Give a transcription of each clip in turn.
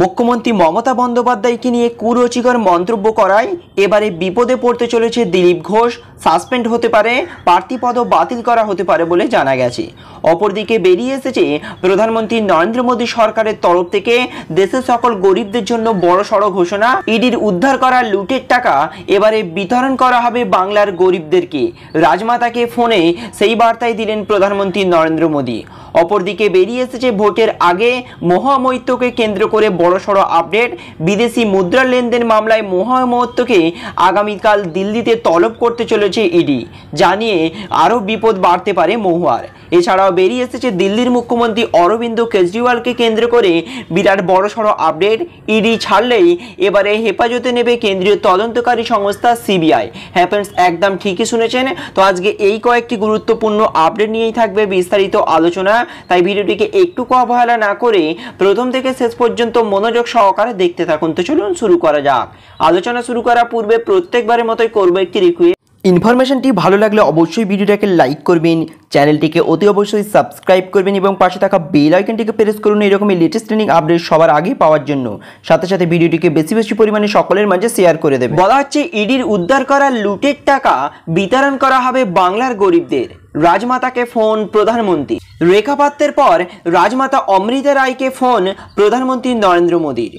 মুখ্যমন্ত্রী মমতা বন্দ্যোপাধ্যায়কে নিয়ে কুরুচিকর মন্তব্য করায় এবারে বিপদে পড়তে চলেছে দিলীপ ঘোষ। সাসপেন্ড হতে পারে, প্রার্থীপদও বাতিল করা হতে পারে বলে জানা গেছে। অপরদিকে বেরিয়ে এসেছে প্রধানমন্ত্রী নরেন্দ্র মোদী সরকারের তরফ থেকে দেশের সকল গরিবদের জন্য বড়সড় ঘোষণা। ইডির উদ্ধার করা লুটের টাকা এবারে বিতরণ করা হবে বাংলার গরিবদেরকে। রাজমাতাকে ফোনে সেই বার্তাই দিলেন প্রধানমন্ত্রী নরেন্দ্র মোদী। অপরদিকে বেরিয়ে এসেছে ভোটের আগে মহামৈত্যকে কেন্দ্র করে বড়সড় আপডেট। বিদেশি মুদ্রা লেনদেন মামলায় মহামৈত্যকে আগামীকাল দিল্লিতে তলব করতে চলেছে ইডি, জানিয়ে আরও বিপদ বাড়তে পারে মহুয়ার। এছাড়াও বেরিয়ে এসেছে দিল্লির মুখ্যমন্ত্রী অরবিন্দ কেজরিওয়ালকে কেন্দ্র করে বিরাট বড়সড় আপডেট। ইডি ছাড়লেই এবারে হেফাজতে নেবে কেন্দ্রীয় তদন্তকারী সংস্থা সিবিআই। হ্যাঁ ফ্রেন্ডস, একদম ঠিকই শুনেছেন। তো আজকে এই কয়েকটি গুরুত্বপূর্ণ আপডেট নিয়েই থাকবে বিস্তারিত আলোচনা, তাই ভিডিওটিকে একটু অবহেলা না করে প্রথম থেকে শেষ পর্যন্ত মনোযোগ সহকারে দেখতে থাকুন। তো চলুন শুরু করা যাক। আলোচনা শুরু করার পূর্বে প্রত্যেকবারের মতোই করবো একটি রিকোয়েস্ট। ইনফরমেশনটি ভালো লাগলে অবশ্যই ভিডিওটাকে লাইক করবেন, চ্যানেলটিকে অতি অবশ্যই সাবস্ক্রাইব করবেন এবং পাশে থাকা বেল আইকনটিকে প্রেস করুন এরকমই লেটেস্ট ট্রেনিং আপডেট সবার আগে পাওয়ার জন্য। সাথে সাথে ভিডিওটিকে বেশি বেশি পরিমাণে সকলের মাঝে শেয়ার করে দেবেন। বলা হচ্ছে ইডির উদ্ধার করা লুটের টাকা বিতরণ করা হবে বাংলার গরিবদের। রাজমাতাকে ফোন প্রধানমন্ত্রী। রেখাপাতের পর রাজমাতা অমৃতা রায়কে ফোন প্রধানমন্ত্রী নরেন্দ্র মোদীর।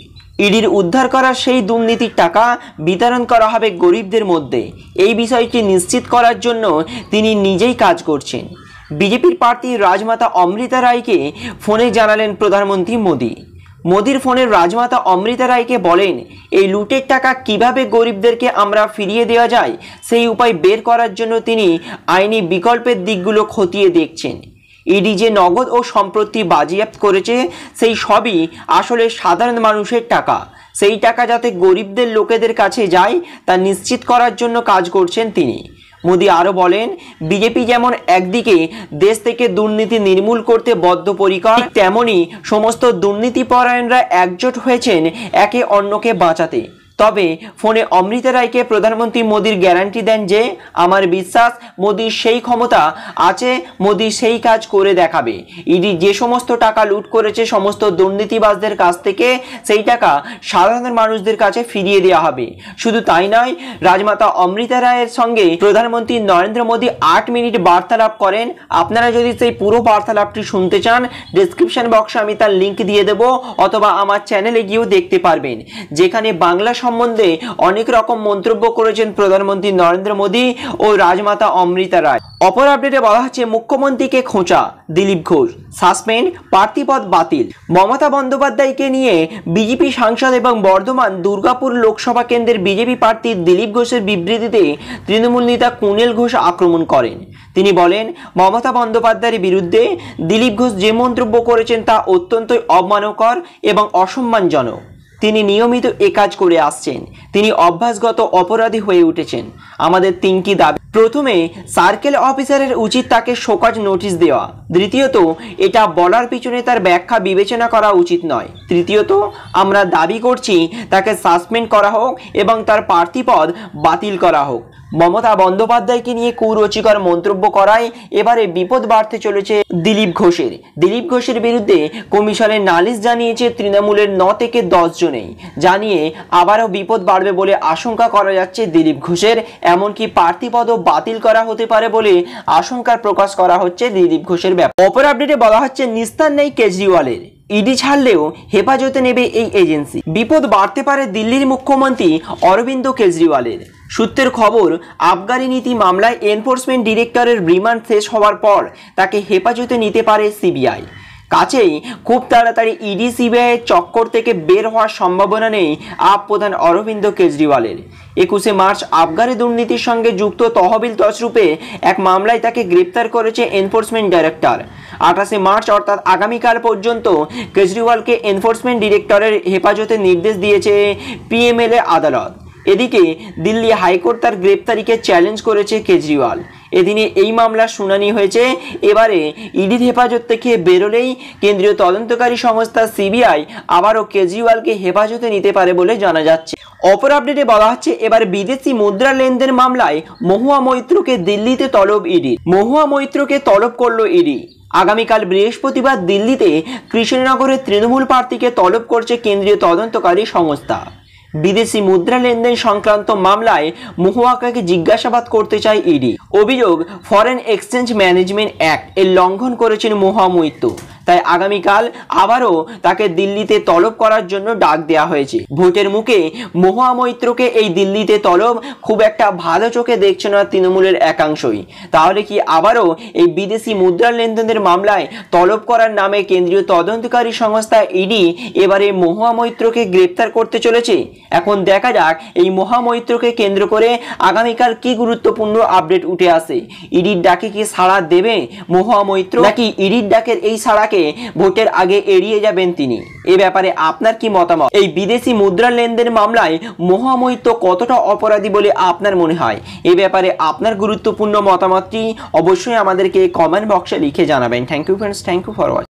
ইডির উদ্ধার করা সেই দুর্নীতির টাকা বিতরণ করা হবে গরিবদের মধ্যে। এই বিষয়টি নিশ্চিত করার জন্য তিনি নিজেই কাজ করছেন। বিজেপির প্রার্থী রাজমাতা অমৃতা রায়কে ফোনে জানালেন প্রধানমন্ত্রী মোদী। মোদীর ফোনে রাজমাতা অমৃতা রায়কে বলেন, এই লুটের টাকা কিভাবে গরিবদেরকে আমরা ফিরিয়ে দেওয়া যায় সেই উপায় বের করার জন্য তিনি আইনি বিকল্পের দিকগুলো খতিয়ে দেখছেন। ইডি যে নগদ ও সম্পত্তি বাজেয়াপ্ত করেছে সেই সবই আসলে সাধারণ মানুষের টাকা। সেই টাকা যাতে গরিবদের লোকেদের কাছে যায় তা নিশ্চিত করার জন্য কাজ করছেন তিনি। মোদী আরও বলেন, বিজেপি যেমন একদিকে দেশ থেকে দুর্নীতি নির্মূল করতে বদ্ধপরিকর, তেমনি সমস্ত দুর্নীতিপরায়ণরা একজোট হয়েছেন একে অন্যকে বাঁচাতে। তবে ফোনে অমৃতা রায়কে প্রধানমন্ত্রী মোদীর গ্যারান্টি দেন যে আমার বিশ্বাস মোদীর সেই ক্ষমতা আছে, মোদী সেই কাজ করে দেখাবে। ইডি যে সমস্ত টাকা লুট করেছে সমস্ত দুর্নীতিবাজদের কাছ থেকে সেই টাকা সাধারণ মানুষদের কাছে ফিরিয়ে দেওয়া হবে। শুধু তাই নয়, রাজমাতা অমৃতা রায়ের সঙ্গে প্রধানমন্ত্রী নরেন্দ্র মোদী 8 মিনিট বার্তালাপ করেন। আপনারা যদি সেই পুরো বার্তালাপটি শুনতে চান ডেসক্রিপশন বক্সে আমি তার লিঙ্ক দিয়ে দেব, অথবা আমার চ্যানেলে গিয়েও দেখতে পারবেন, যেখানে বাংলা সম্বন্ধে অনেক রকম মন্তব্য করেছেন প্রধানমন্ত্রী নরেন্দ্র মোদী ও রাজমাতা অমৃতা রায়। অপর আপডেটে বলা হচ্ছে মুখ্যমন্ত্রীকে খোঁচা, দিলীপ ঘোষ সাসপেন্ড, প্রার্থীপদ বাতিল। মমতা বন্দ্যোপাধ্যায়কে নিয়ে বিজেপি সাংসদ এবং বর্ধমান দুর্গাপুর লোকসভা কেন্দ্রের বিজেপি প্রার্থী দিলীপ ঘোষের বিবৃতিতে তৃণমূল নেতা কুণেল ঘোষ আক্রমণ করেন। তিনি বলেন, মমতা বন্দ্যোপাধ্যায়ের বিরুদ্ধে দিলীপ ঘোষ যে মন্তব্য করেছেন তা অত্যন্তই অবমাননাকর এবং অসম্মানজনক। তিনি নিয়মিত এ কাজ করে আসছেন, তিনি অভ্যাসগত অপরাধী হয়ে উঠেছেন। আমাদের 3টি দাবি। প্রথমে, সার্কেল অফিসারের উচিত তাকে শোকজ নোটিশ দেওয়া। দ্বিতীয়ত, এটা বলার পিছনে তার ব্যাখ্যা বিবেচনা করা উচিত নয়। তৃতীয়ত, আমরা দাবি করছি তাকে সাসপেন্ড করা হোক এবং তার প্রার্থীপদ বাতিল করা হোক। মমতা বন্দ্যোপাধ্যায়কে নিয়ে কুরুচিকর মন্তব্য করায় এবারে বিপদ বাড়তে চলেছে দিলীপ ঘোষের। দিলীপ ঘোষের বিরুদ্ধে কমিশনে নালিশ জানিয়েছে তৃণমূলের 9 থেকে 10 জনেই, জানিয়ে আবারও বিপদ বাড়বে বলে আশঙ্কা করা যাচ্ছে দিলীপ ঘোষের। এমনকি প্রার্থীপদও বাতিল করা হতে পারে বলে আশঙ্কা প্রকাশ করা হচ্ছে দিলীপ ঘোষের ব্যাপারে। অপর আপডেটে বলা হচ্ছে নিস্তার নেই কেজরিওয়ালের। ইডি ছাড়লেও হেফাজতে নেবে এই এজেন্সি। বিপদ বাড়তে পারে দিল্লির মুখ্যমন্ত্রী অরবিন্দ কেজরিওয়ালের। সূত্রের খবর, আবগারি নীতি মামলায় এনফোর্সমেন্ট ডিরেক্টরের রিমান্ড শেষ হওয়ার পর তাকে হেফাজতে নিতে পারে সিবিআই। কাছেই খুব তাড়াতাড়ি ইডি সিবিআইয়ের চক্কর থেকে বের হওয়ার সম্ভাবনা নেই আপ প্রধান অরবিন্দ কেজরিওয়ালের। 21শে মার্চ আবগারি দুর্নীতির সঙ্গে যুক্ত তহবিল তছরূপে এক মামলায় তাকে গ্রেপ্তার করেছে এনফোর্সমেন্ট ডাইরেক্টর। 28শে মার্চ অর্থাৎ আগামীকাল পর্যন্ত কেজরিওয়ালকে এনফোর্সমেন্ট ডিরেক্টরের হেফাজতে নির্দেশ দিয়েছে পিএমএলএ আদালত। এদিকে দিল্লি হাইকোর্ট তার গ্রেপ্তারিকে চ্যালেঞ্জ করেছে কেজরিওয়াল। এদিনে এই মামলার শুনানি হয়েছে। এবারে ইডির হেফাজত থেকে বেরোলেই কেন্দ্রীয় তদন্তকারী সংস্থা সিবিআই আবারও কেজরিওয়ালকে হেফাজতে নিতে পারে বলে জানা যাচ্ছে। অপর আপডেটে বলা হচ্ছে এবার বিদেশি মুদ্রা লেনদেন মামলায় মহুয়া মৈত্রকে দিল্লিতে তলব ইডি। মহুয়া মৈত্রকে তলব করলো ইডি। আগামীকাল বৃহস্পতিবার দিল্লিতে কৃষ্ণনগরের তৃণমূল প্রার্থীকে তলব করছে কেন্দ্রীয় তদন্তকারী সংস্থা। বিদেশি মুদ্রা লেনদেন সংক্রান্ত মামলায় মহুয়াকে জিজ্ঞাসাবাদ করতে চায় ইডি। অভিযোগ, ফরেন এক্সচেঞ্জ ম্যানেজমেন্ট অ্যাক্ট এর লঙ্ঘন করেছেন মহুয়া মৈত্র। তাই আগামীকাল আবারও তাকে দিল্লিতে তলব করার জন্য ডাক দেওয়া হয়েছে। ভোটের মুখে মহুয়া মৈত্রকে এই দিল্লিতে তলব খুব একটা ভালো চোখে দেখছে না তৃণমূলের একাংশই। তাহলে কি আবারও এই বিদেশি মুদ্রা লেনদেনের মামলায় তলব করার নামে কেন্দ্রীয় তদন্তকারী সংস্থা ইডি এবারে মহুয়া মৈত্রকে গ্রেপ্তার করতে চলেছে? এখন দেখা যাক এই মহুয়া মৈত্রকে কেন্দ্র করে আগামীকাল কি গুরুত্বপূর্ণ আপডেট উঠে আসে। ইডির ডাকে কি সাড়া দেবে মহুয়া মৈত্র, নাকি ইডির ডাকের এই সাড়াকে ভোটের আগে এড়িয়ে যাবেন তিনি? এ ব্যাপারে আপনার কি মতামত? এই বিদেশি মুদ্রা লেনদেন মামলায় মহুয়া মৈত্র কতটা অপরাধী বলে আপনার মনে হয়? এ ব্যাপারে আপনার গুরুত্বপূর্ণ মতামতটি অবশ্যই আমাদেরকে কমেন্ট বক্সে লিখে জানাবেন। Thank you friends, thank you for watching.